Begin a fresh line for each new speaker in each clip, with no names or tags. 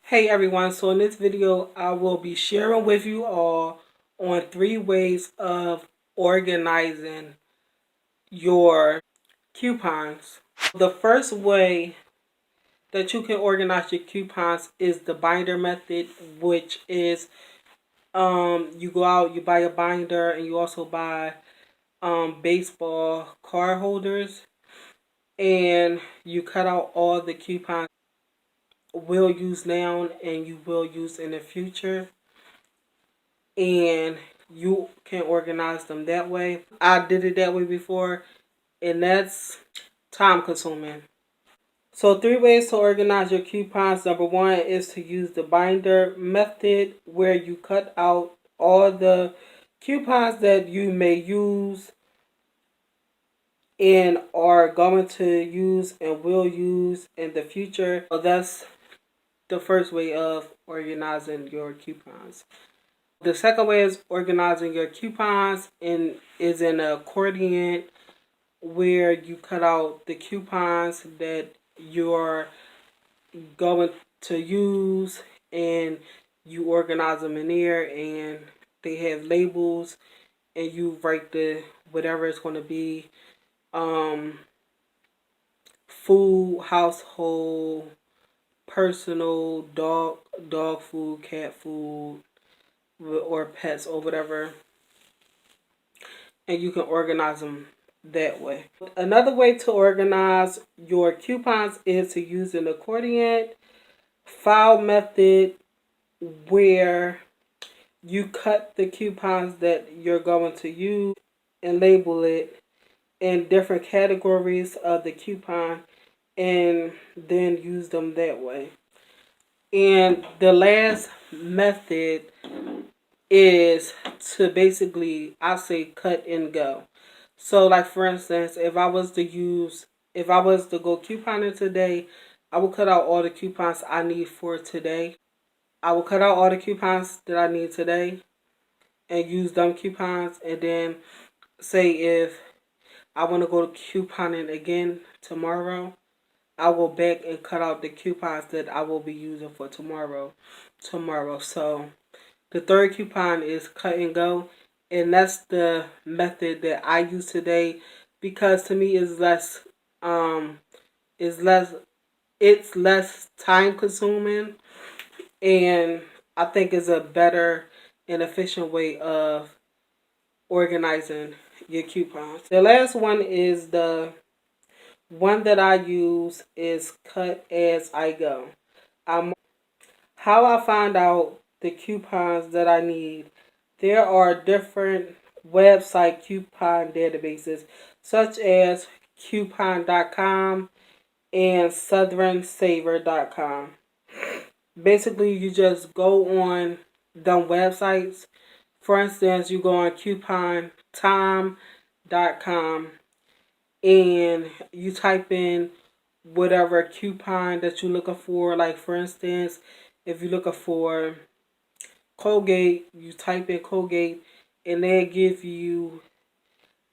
Hey everyone, so in this video I will be sharing with you all on 3 ways of organizing your coupons. The first way that you can organize your coupons is the binder method, which is you go out, you buy a binder, and you also buy baseball card holders, and you cut out all the coupons will use now and you will use in the future, and you can organize them that way. I did it that way before, and that's time consuming. So 3 ways to organize your coupons. Number 1 is to use the binder method, where you cut out all the coupons that you may use and are going to use and will use in the future. So that's the first way of organizing your coupons. The second way is organizing your coupons and is an accordion, where you cut out the coupons that you're going to use and you organize them in there, and they have labels and you write the whatever it's going to be, food, household, personal, dog food, cat food, or pets or whatever, and you can organize them that way. Another way to organize your coupons is to use an accordion file method, where you cut the coupons that you're going to use and label it in different categories of the coupon, and then use them that way. And the last method is to basically, I say, cut and go. So like, for instance, if I was to go couponing today, I will cut out all the coupons I need for today. I will cut out all the coupons that I need today and use them coupons, and then say if I want to go couponing again tomorrow, I will back and cut out the coupons that I will be using for tomorrow. So the third coupon is cut and go, and that's the method that I use today, because to me it's less time consuming, and I think it's a better and efficient way of organizing your coupons. The last one is the one that I use is cut as I go. How I find out the coupons that I need. There are different website coupon databases, such as coupon.com and southernsaver.com. Basically, you just go on them websites. For instance, you go on coupontime.com and you type in whatever coupon that you're looking for. Like, for instance, if you're looking for Colgate, you type in Colgate, and they give you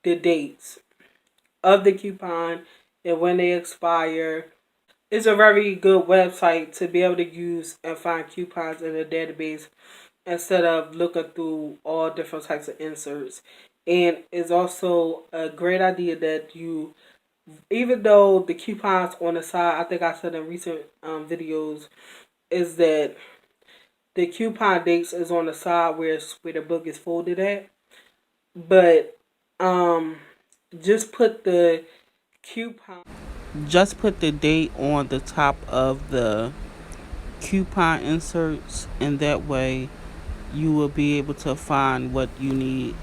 the dates of the coupon and when they expire. It's a very good website to be able to use and find coupons in a database, instead of looking through all different types of inserts. And it's also a great idea that you, even though the coupons on the side, I think I said in recent videos, is that the coupon dates is on the side where the book is folded at. But just put the coupon, just put the date on the top of the coupon inserts, and that way you will be able to find what you need